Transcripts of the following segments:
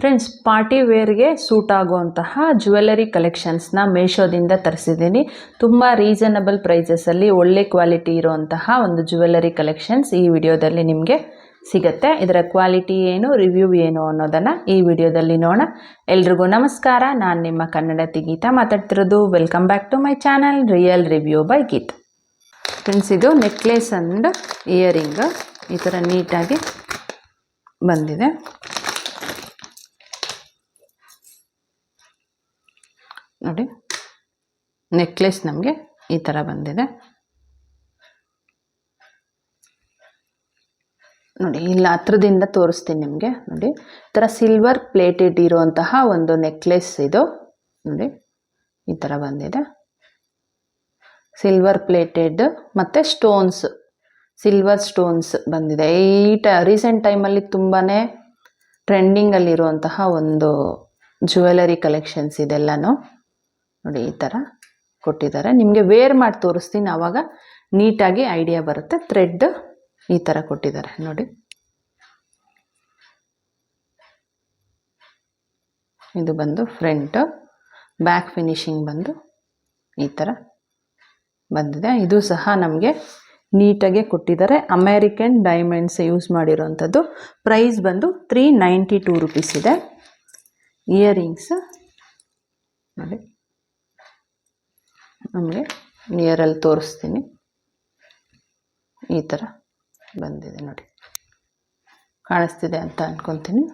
Friends, party ವೇರ್ಗೆ suit ಆಗುವಂತಹ jewellery ಕಲೆಕ್ಷನ್ಸ್ನ ಮೀಶೋದಿಂದ ತರಿಸಿದ್ದೀನಿ. ತುಂಬ reasonable ಪ್ರೈಸಸಲ್ಲಿ ಒಳ್ಳೆ ಕ್ವಾಲಿಟಿ ಇರುವಂತಹ ಒಂದು ಜ್ಯುವೆಲರಿ ಕಲೆಕ್ಷನ್ಸ್ ಈ ವಿಡಿಯೋದಲ್ಲಿ ನಿಮಗೆ ಸಿಗುತ್ತೆ. ಇದರ ಕ್ವಾಲಿಟಿ ಏನು, ರಿವ್ಯೂ ಏನು ಅನ್ನೋದನ್ನು ಈ ವಿಡಿಯೋದಲ್ಲಿ ನೋಡೋಣ. ಎಲ್ರಿಗೂ ನಮಸ್ಕಾರ. ನಾನು ನಿಮ್ಮ ಕನ್ನಡತಿ ಗೀತಾ ಮಾತಾಡ್ತಿರೋದು. Welcome back to my channel real review by Geetha. Friends, ಇದು ನೆಕ್ಲೆಸ್ ಆ್ಯಂಡ್ ಇಯರಿಂಗ್ ಈ ಥರ ನೀಟಾಗಿ ಬಂದಿದೆ. ನೋಡಿ, ನೆಕ್ಲೆಸ್ ನಮಗೆ ಈ ಥರ ಬಂದಿದೆ. ನೋಡಿ, ಇಲ್ಲ ಹತ್ರದಿಂದ ತೋರಿಸ್ತೀನಿ ನಿಮಗೆ. ನೋಡಿ, ಈ ಥರ ಸಿಲ್ವರ್ ಪ್ಲೇಟೆಡ್ ಇರುವಂತಹ ಒಂದು ನೆಕ್ಲೆಸ್ ಇದು. ನೋಡಿ, ಈ ಥರ ಬಂದಿದೆ. ಸಿಲ್ವರ್ ಪ್ಲೇಟೆಡ್ ಮತ್ತು ಸ್ಟೋನ್ಸ್, ಸಿಲ್ವರ್ ಸ್ಟೋನ್ಸ್ ಬಂದಿದೆ. ರೀಸೆಂಟ್ ಟೈಮಲ್ಲಿ ತುಂಬಾ ಟ್ರೆಂಡಿಂಗಲ್ಲಿರುವಂತಹ ಒಂದು ಜ್ಯುವೆಲರಿ ಕಲೆಕ್ಷನ್ಸ್ ಇದೆಲ್ಲನೂ. ನೋಡಿ, ಈ ಥರ ಕೊಟ್ಟಿದ್ದಾರೆ. ನಿಮಗೆ ವೇರ್ ಮಾಡಿ ತೋರಿಸ್ತೀನಿ, ಆವಾಗ ನೀಟಾಗಿ ಐಡಿಯಾ ಬರುತ್ತೆ. ಥ್ರೆಡ್ ಈ ಥರ ಕೊಟ್ಟಿದ್ದಾರೆ. ನೋಡಿ, ಇದು ಬಂದು ಫ್ರಂಟ್, ಬ್ಯಾಕ್ ಫಿನಿಶಿಂಗ್ ಬಂದು ಈ ಥರ ಬಂದಿದೆ. ಇದು ಸಹ ನಮಗೆ ನೀಟಾಗೆ ಕೊಟ್ಟಿದ್ದಾರೆ. ಅಮೇರಿಕನ್ ಡೈಮಂಡ್ಸ್ ಯೂಸ್ ಮಾಡಿರೋವಂಥದ್ದು. ಪ್ರೈಸ್ ಬಂದು 392 ರೂಪೀಸ್ ಇದೆ. ಇಯರಿಂಗ್ಸ್ ನೋಡಿ, ನಮಗೆ ನಿಯರಲ್ಲಿ ತೋರಿಸ್ತೀನಿ. ಈ ಥರ ಬಂದಿದೆ. ನೋಡಿ, ಕಾಣಿಸ್ತಿದೆ ಅಂತ ಅಂದ್ಕೊತೀನಿ.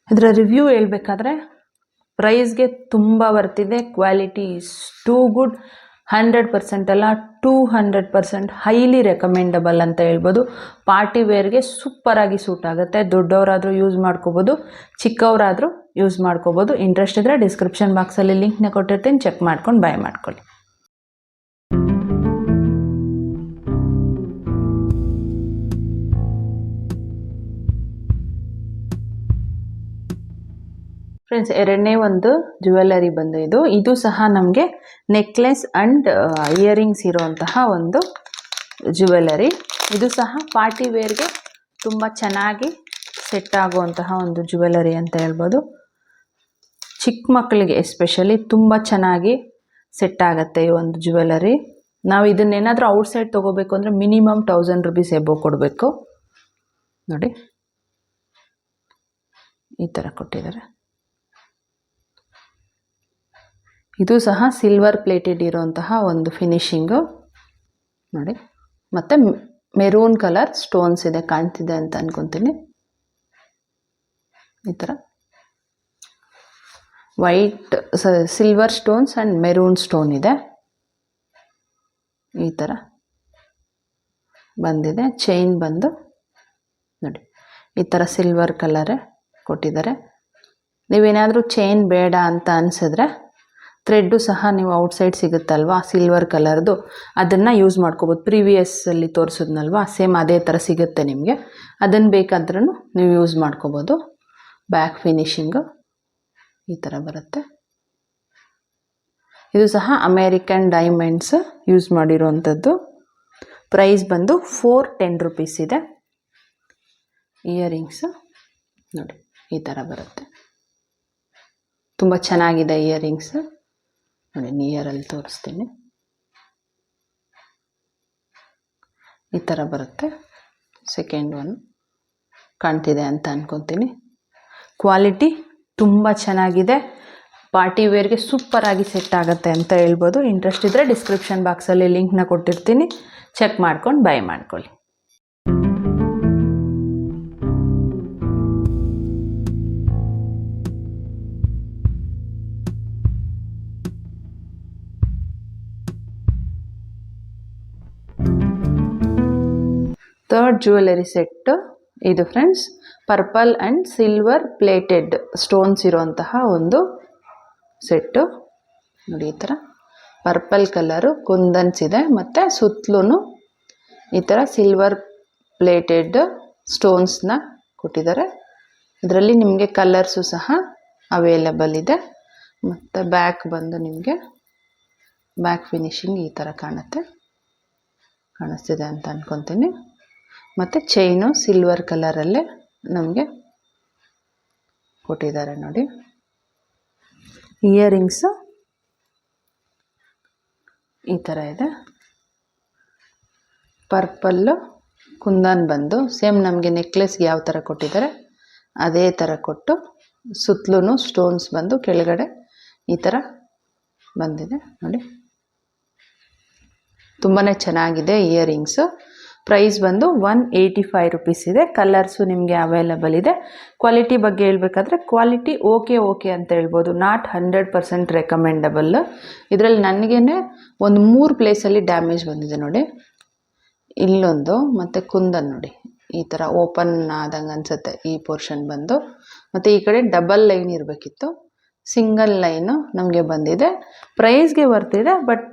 ಇದರ ರಿವ್ಯೂ ಹೇಳ್ಬೇಕಾದ್ರೆ ಪ್ರೈಸ್ಗೆ ತುಂಬ ಬರ್ತಿದೆ. Quality is too good. 100% ಅಲ್ಲ, 200% ಹೈಲಿ ರೆಕಮೆಂಡಬಲ್ ಅಂತ ಹೇಳ್ಬೋದು. ಪಾರ್ಟಿ ವೇರ್ಗೆ ಸೂಪರಾಗಿ ಸೂಟ್ ಆಗುತ್ತೆ. ದೊಡ್ಡವರಾದರೂ ಯೂಸ್ ಮಾಡ್ಕೋಬೋದು, ಚಿಕ್ಕವರಾದರೂ ಯೂಸ್ ಮಾಡ್ಕೋಬೋದು. ಇಂಟ್ರೆಸ್ಟ್ ಇದ್ದರೆ ಡಿಸ್ಕ್ರಿಪ್ಷನ್ ಬಾಕ್ಸಲ್ಲಿ ಲಿಂಕ್ನ ಕೊಟ್ಟಿರ್ತೀನಿ, ಚೆಕ್ ಮಾಡ್ಕೊಂಡು ಬೈ ಮಾಡ್ಕೊಳ್ಳಿ. ಫ್ರೆಂಡ್ಸ್, ಎರಡನೇ ಒಂದು ಜ್ಯುವೆಲರಿ ಬಂದು ಇದು ಸಹ ನಮಗೆ ನೆಕ್ಲೆಸ್ ಆ್ಯಂಡ್ ಇಯರಿಂಗ್ಸ್ ಇರುವಂತಹ ಒಂದು ಜ್ಯುವೆಲರಿ. ಇದು ಸಹ ಪಾರ್ಟಿ ವೇರ್ಗೆ ತುಂಬ ಚೆನ್ನಾಗಿ ಸೆಟ್ ಆಗುವಂತಹ ಒಂದು ಜ್ಯುವೆಲರಿ ಅಂತ ಹೇಳ್ಬೋದು. ಚಿಕ್ಕ ಮಕ್ಕಳಿಗೆ ಎಸ್ಪೆಷಲಿ ತುಂಬ ಚೆನ್ನಾಗಿ ಸೆಟ್ ಆಗುತ್ತೆ ಈ ಒಂದು ಜ್ಯುವೆಲರಿ. ನಾವು ಇದನ್ನೇನಾದರೂ ಔಟ್ಸೈಡ್ ತೊಗೋಬೇಕು ಅಂದರೆ ಮಿನಿಮಮ್ 1000 ರೂಪೀಸ್ ಎಬೋ ಕೊಡಬೇಕು. ನೋಡಿ, ಈ ಥರ ಕೊಟ್ಟಿದ್ದಾರೆ. ಇದು ಸಹ ಸಿಲ್ವರ್ ಪ್ಲೇಟೆಡ್ ಇರುವಂತಹ ಒಂದು ಫಿನಿಶಿಂಗು. ನೋಡಿ, ಮತ್ತು ಮೆರೂನ್ ಕಲರ್ ಸ್ಟೋನ್ಸ್ ಇದೆ, ಕಾಣ್ತಿದೆ ಅಂತ ಅಂದ್ಕೊತೀನಿ. ಈ ಥರ white silver stones and maroon stone ಇದೆ. ಈ ಥರ ಬಂದಿದೆ. ಚೈನ್ ಬಂದು ನೋಡಿ, ಈ ಥರ ಸಿಲ್ವರ್ ಕಲರೇ ಕೊಟ್ಟಿದ್ದಾರೆ. ನೀವೇನಾದರೂ ಚೈನ್ ಬೇಡ ಅಂತ ಅನಿಸಿದ್ರೆ ಥ್ರೆಡ್ಡು ಸಹ ನೀವು ಔಟ್ಸೈಡ್ ಸಿಗುತ್ತಲ್ವಾ ಸಿಲ್ವರ್ ಕಲರ್ದು, ಅದನ್ನು ಯೂಸ್ ಮಾಡ್ಕೋಬೋದು. ಪ್ರೀವಿಯಸ್ಸಲ್ಲಿ ತೋರಿಸಿದ್ನಲ್ವಾ, ಸೇಮ್ ಅದೇ ಥರ ಸಿಗುತ್ತೆ ನಿಮಗೆ. ಅದನ್ನು ಬೇಕಾದ್ರೂ ನೀವು ಯೂಸ್ ಮಾಡ್ಕೋಬೋದು. ಬ್ಯಾಕ್ ಫಿನಿಶಿಂಗು ಈ ಥರ ಬರುತ್ತೆ. ಇದು ಸಹ ಅಮೇರಿಕನ್ ಡೈಮಂಡ್ಸ್ ಯೂಸ್ ಮಾಡಿರೋವಂಥದ್ದು. ಪ್ರೈಸ್ ಬಂದು 410 ರೂಪೀಸ್ ಇದೆ. ಇಯರಿಂಗ್ಸು ನೋಡಿ, ಈ ಥರ ಬರುತ್ತೆ. ತುಂಬ ಚೆನ್ನಾಗಿದೆ ಇಯರಿಂಗ್ಸ್. ನೋಡಿ, ನಿಯರಲ್ಲಿ ತೋರಿಸ್ತೀನಿ. ಈ ಥರ ಬರುತ್ತೆ. ಸೆಕೆಂಡ್ ಒನ್ ಕಾಣ್ತಿದೆ ಅಂತ ಅಂದ್ಕೊತೀನಿ. ಕ್ವಾಲಿಟಿ ತುಂಬ ಚೆನ್ನಾಗಿದೆ. ಪಾರ್ಟಿ ವೇರ್ಗೆ ಸೂಪರಾಗಿ ಸೆಟ್ ಆಗುತ್ತೆ ಅಂತ ಹೇಳ್ಬೋದು. ಇಂಟ್ರೆಸ್ಟ್ ಇದ್ದರೆ ಡಿಸ್ಕ್ರಿಪ್ಷನ್ ಬಾಕ್ಸಲ್ಲಿ ಲಿಂಕ್ನ ಕೊಟ್ಟಿರ್ತೀನಿ, ಚೆಕ್ ಮಾಡ್ಕೊಂಡು ಬೈ ಮಾಡ್ಕೊಳ್ಳಿ. ಥರ್ಡ್ ಜ್ಯುವೆಲರಿ ಸೆಟ್ಟು ಇದು friends. Purple and silver plated stones ಇರುವಂತಹ ಒಂದು ಸೆಟ್ಟು. ನೋಡಿ, ಈ ಥರ ಪರ್ಪಲ್ ಕಲರು ಕುಂದನ್ಸ್ ಇದೆ, ಮತ್ತು ಸುತ್ತಲೂ ಈ ಥರ ಸಿಲ್ವರ್ ಪ್ಲೇಟೆಡ್ ಸ್ಟೋನ್ಸ್ನ ಕೊಟ್ಟಿದ್ದಾರೆ. ಇದರಲ್ಲಿ ನಿಮಗೆ ಕಲರ್ಸು ಸಹ ಅವೈಲೇಬಲ್ ಇದೆ. ಮತ್ತು ಬ್ಯಾಕ್ ಬಂದು ನಿಮಗೆ ಬ್ಯಾಕ್ ಫಿನಿಶಿಂಗ್ ಈ ಥರ ಕಾಣುತ್ತೆ. ಕಾಣಿಸ್ತಿದೆ ಅಂತ ಅಂದ್ಕೊತೀನಿ. ಮತ್ತು ಚೈನು ಸಿಲ್ವರ್ ಕಲರಲ್ಲೇ ನಮಗೆ ಕೊಟ್ಟಿದ್ದಾರೆ ನೋಡಿ. ಇಯರಿಂಗ್ಸು ಈ ಥರ ಇದೆ. ಪರ್ಪಲ್ಲು ಕುಂದನ್ ಬಂದು ಸೇಮ್ ನಮಗೆ ನೆಕ್ಲೆಸ್ಗೆ ಯಾವ ಥರ ಕೊಟ್ಟಿದ್ದಾರೆ ಅದೇ ಥರ ಕೊಟ್ಟು ಸುತ್ತಲೂ ಸ್ಟೋನ್ಸ್ ಬಂದು ಕೆಳಗಡೆ ಈ ಥರ ಬಂದಿದೆ ನೋಡಿ. ತುಂಬಾ ಚೆನ್ನಾಗಿದೆ ಇಯರಿಂಗ್ಸು. ಪ್ರೈಸ್ ಬಂದು 185 ರುಪೀಸ್ ಇದೆ. ಕಲರ್ಸು ನಿಮಗೆ ಅವೈಲಬಲ್ ಇದೆ. ಕ್ವಾಲಿಟಿ ಬಗ್ಗೆ ಹೇಳ್ಬೇಕಾದ್ರೆ ಕ್ವಾಲಿಟಿ ಓಕೆ ಅಂತ ಹೇಳ್ಬೋದು. Not 100% recommendable. ಇದರಲ್ಲಿ ನನಗೇ ಒಂದು 3 ಪ್ಲೇಸಲ್ಲಿ ಡ್ಯಾಮೇಜ್ ಬಂದಿದೆ ನೋಡಿ. ಇಲ್ಲೊಂದು ಮತ್ತು ಕುಂದನ್ ನೋಡಿ ಈ ಥರ ಓಪನ್ ಆದಂಗೆ ಅನಿಸುತ್ತೆ ಈ ಪೋರ್ಷನ್ ಬಂದು. ಮತ್ತು ಈ ಕಡೆ ಡಬಲ್ ಲೈನ್ ಇರಬೇಕಿತ್ತು, ಸಿಂಗಲ್ ಲೈನು ನಮಗೆ ಬಂದಿದೆ. ಪ್ರೈಸ್ಗೆ ಬರ್ತಿದೆ ಬಟ್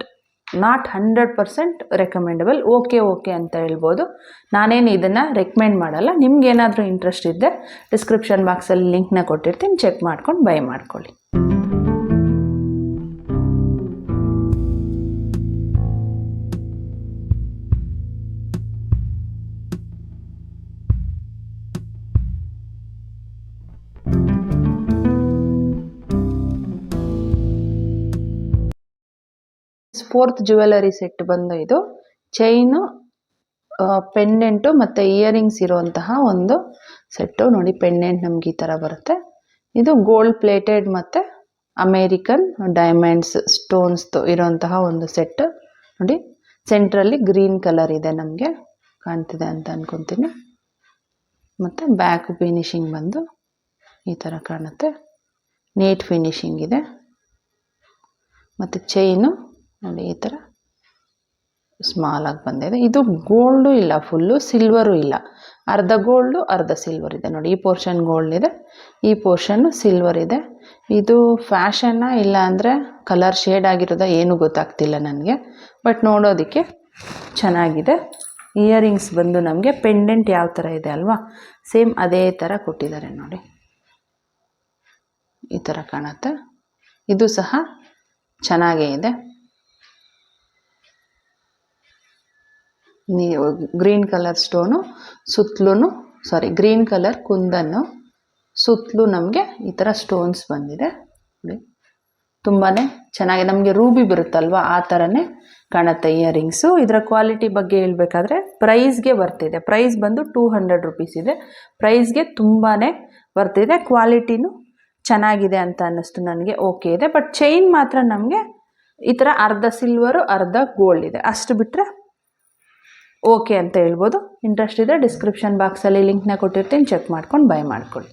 ನಾಟ್ 100% ರೆಕಮೆಂಡಬಲ್. ಓಕೆ ಅಂತ ಹೇಳ್ಬೋದು. ನಾನೇನು ಇದನ್ನು ರೆಕಮೆಂಡ್ ಮಾಡಲ್ಲ. ನಿಮ್ಗೇನಾದರೂ ಇಂಟ್ರೆಸ್ಟ್ ಇದ್ದರೆ ಡಿಸ್ಕ್ರಿಪ್ಷನ್ ಬಾಕ್ಸಲ್ಲಿ ಲಿಂಕ್ನ ಕೊಟ್ಟಿರ್ತೀನಿ, ಚೆಕ್ ಮಾಡ್ಕೊಂಡು ಬೈ ಮಾಡ್ಕೊಳ್ಳಿ. ಫೋರ್ತ್ ಜ್ಯುವೆಲರಿ ಸೆಟ್ ಬಂದು ಇದು ಚೈನು, ಪೆಂಡೆಂಟು ಮತ್ತು ಇಯರಿಂಗ್ಸ್ ಇರುವಂತಹ ಒಂದು ಸೆಟ್ಟು ನೋಡಿ. ಪೆಂಡೆಂಟ್ ನಮ್ಗೆ ಈ ಥರ ಬರುತ್ತೆ. ಇದು ಗೋಲ್ಡ್ ಪ್ಲೇಟೆಡ್ ಮತ್ತು ಅಮೇರಿಕನ್ ಡೈಮಂಡ್ಸ್ ಸ್ಟೋನ್ಸ್ದು ಇರೋಂತಹ ಒಂದು ಸೆಟ್ ನೋಡಿ. ಸೆಂಟ್ರಲ್ಲಿ ಗ್ರೀನ್ ಕಲರ್ ಇದೆ, ನಮಗೆ ಕಾಣ್ತಿದೆ ಅಂತ ಅಂದ್ಕೊತೀನಿ. ಮತ್ತು ಬ್ಯಾಕ್ ಫಿನಿಶಿಂಗ್ ಬಂದು ಈ ಥರ ಕಾಣುತ್ತೆ. ನೀಟ್ ಫಿನಿಶಿಂಗ್ ಇದೆ. ಮತ್ತು ಚೈನು ನೋಡಿ ಈ ಥರ ಸ್ಮಾಲಾಗಿ ಬಂದಿದೆ. ಇದು ಗೋಲ್ಡು ಇಲ್ಲ, ಫುಲ್ಲು ಸಿಲ್ವರು ಇಲ್ಲ, ಅರ್ಧ ಗೋಲ್ಡು ಅರ್ಧ ಸಿಲ್ವರ್ ಇದೆ ನೋಡಿ. ಈ ಪೋರ್ಷನ್ ಗೋಲ್ಡ್ ಇದೆ, ಈ ಪೋರ್ಷನ್ನು ಸಿಲ್ವರ್ ಇದೆ. ಇದು ಫ್ಯಾಷನ್ನ ಇಲ್ಲ ಅಂದರೆ ಕಲರ್ ಶೇಡ್ ಆಗಿರೋದ ಏನೂ ಗೊತ್ತಾಗ್ತಿಲ್ಲ ನನಗೆ, ಬಟ್ ನೋಡೋದಕ್ಕೆ ಚೆನ್ನಾಗಿದೆ. ಇಯರಿಂಗ್ಸ್ ಬಂದು ನಮಗೆ ಪೆಂಡೆಂಟ್ ಯಾವ ಥರ ಇದೆ ಅಲ್ವಾ, ಸೇಮ್ ಅದೇ ಥರ ಕೊಟ್ಟಿದ್ದಾರೆ ನೋಡಿ. ಈ ಥರ ಕಾಣುತ್ತೆ. ಇದು ಸಹ ಚೆನ್ನಾಗೇ ಇದೆ. ಗ್ರೀನ್ ಕಲರ್ ಸ್ಟೋನು ಸುತ್ತಲೂ ಗ್ರೀನ್ ಕಲರ್ ಕುಂದನ್ನು ಸುತ್ತಲೂ ನಮಗೆ ಈ ಥರ ಸ್ಟೋನ್ಸ್ ಬಂದಿದೆ ನೋಡಿ. ತುಂಬಾ ಚೆನ್ನಾಗಿ ನಮಗೆ ರೂಬಿ ಬರುತ್ತಲ್ವ ಆ ಥರನೇ ಕಾಣುತ್ತೆ ಇಯರಿಂಗ್ಸು. ಇದರ ಕ್ವಾಲಿಟಿ ಬಗ್ಗೆ ಹೇಳಬೇಕಾದ್ರೆ ಪ್ರೈಸ್ಗೆ ಬರ್ತಿದೆ. ಪ್ರೈಸ್ ಬಂದು 200 ರುಪೀಸ್ ಇದೆ. ಪ್ರೈಸ್ಗೆ ತುಂಬಾ ಬರ್ತಿದೆ. ಕ್ವಾಲಿಟಿನೂ ಚೆನ್ನಾಗಿದೆ ಅಂತ ಅನ್ನಿಸ್ತು ನನಗೆ, ಓಕೆ ಇದೆ. ಬಟ್ ಚೈನ್ ಮಾತ್ರ ನಮಗೆ ಈ ಥರ ಅರ್ಧ ಸಿಲ್ವರು ಅರ್ಧ ಗೋಲ್ಡ್ ಇದೆ, ಅಷ್ಟು ಬಿಟ್ಟರೆ ಓಕೆ ಅಂತ ಹೇಳ್ಬೋದು. ಇಂಟ್ರೆಸ್ಟ್ ಇದೆ ಡಿಸ್ಕ್ರಿಪ್ಷನ್ ಬಾಕ್ಸಲ್ಲಿ ಲಿಂಕ್ನ ಕೊಟ್ಟಿರ್ತೀನಿ, ಚೆಕ್ ಮಾಡ್ಕೊಂಡು ಬೈ ಮಾಡ್ಕೊಳ್ಳಿ.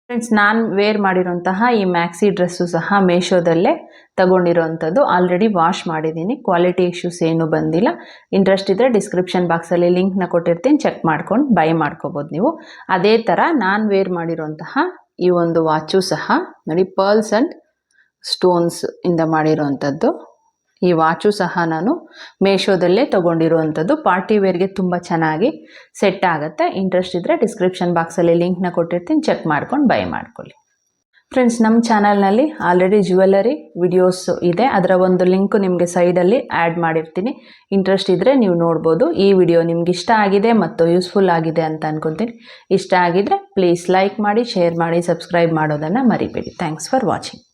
ಫ್ರೆಂಡ್ಸ್, ನಾನು ವೇರ್ ಮಾಡಿರೋಂತಹ ಈ ಮ್ಯಾಕ್ಸಿ ಡ್ರೆಸ್ಸು ಸಹ ಮೀಶೋದಲ್ಲೇ ತಗೊಂಡಿರೋವಂಥದ್ದು. ಆಲ್ರೆಡಿ ವಾಶ್ ಮಾಡಿದ್ದೀನಿ, ಕ್ವಾಲಿಟಿ ಇಶ್ಯೂಸ್ ಏನೂ ಬಂದಿಲ್ಲ. ಇಂಟ್ರೆಸ್ಟ್ ಇದ್ದರೆ ಡಿಸ್ಕ್ರಿಪ್ಷನ್ ಬಾಕ್ಸಲ್ಲಿ ಲಿಂಕ್ನ ಕೊಟ್ಟಿರ್ತೀನಿ, ಚೆಕ್ ಮಾಡ್ಕೊಂಡು ಬೈ ಮಾಡ್ಕೋಬೋದು ನೀವು. ಅದೇ ಥರ ನಾನು ವೇರ್ ಮಾಡಿರೋಂತಹ ಈ ಒಂದು ವಾಚು ಸಹ ನೋಡಿ, ಪರ್ಲ್ಸ್ ಆ್ಯಂಡ್ ಸ್ಟೋನ್ಸ್ ಇಂದ ಮಾಡಿರೋವಂಥದ್ದು. ಈ ವಾಚು ಸಹ ನಾನು ಮೀಶೋದಲ್ಲೇ ತೊಗೊಂಡಿರುವಂಥದ್ದು. ಪಾರ್ಟಿ ವೇರ್ಗೆ ತುಂಬ ಚೆನ್ನಾಗಿ ಸೆಟ್ ಆಗುತ್ತೆ. ಇಂಟ್ರೆಸ್ಟ್ ಇದ್ದರೆ ಡಿಸ್ಕ್ರಿಪ್ಷನ್ ಬಾಕ್ಸಲ್ಲಿ ಲಿಂಕ್ನ ಕೊಟ್ಟಿರ್ತೀನಿ, ಚೆಕ್ ಮಾಡ್ಕೊಂಡು ಬೈ ಮಾಡ್ಕೊಳ್ಳಿ. ಫ್ರೆಂಡ್ಸ್, ನಮ್ಮ ಚಾನಲ್ನಲ್ಲಿ ಆಲ್ರೆಡಿ ಜ್ಯುವೆಲರಿ ವಿಡಿಯೋಸ್ ಇದೆ, ಅದರ ಒಂದು ಲಿಂಕು ನಿಮಗೆ ಸೈಡಲ್ಲಿ ಆ್ಯಡ್ ಮಾಡಿರ್ತೀನಿ. ಇಂಟ್ರೆಸ್ಟ್ ಇದ್ದರೆ ನೀವು ನೋಡ್ಬೋದು. ಈ ವಿಡಿಯೋ ನಿಮ್ಗೆ ಇಷ್ಟ ಆಗಿದೆ ಮತ್ತು ಯೂಸ್ಫುಲ್ ಆಗಿದೆ ಅಂತ ಅಂದ್ಕೊತೀನಿ. ಇಷ್ಟ ಆಗಿದರೆ ಪ್ಲೀಸ್ ಲೈಕ್ ಮಾಡಿ, ಶೇರ್ ಮಾಡಿ, ಸಬ್ಸ್ಕ್ರೈಬ್ ಮಾಡೋದನ್ನು ಮರಿಬೇಡಿ. Thanks for watching.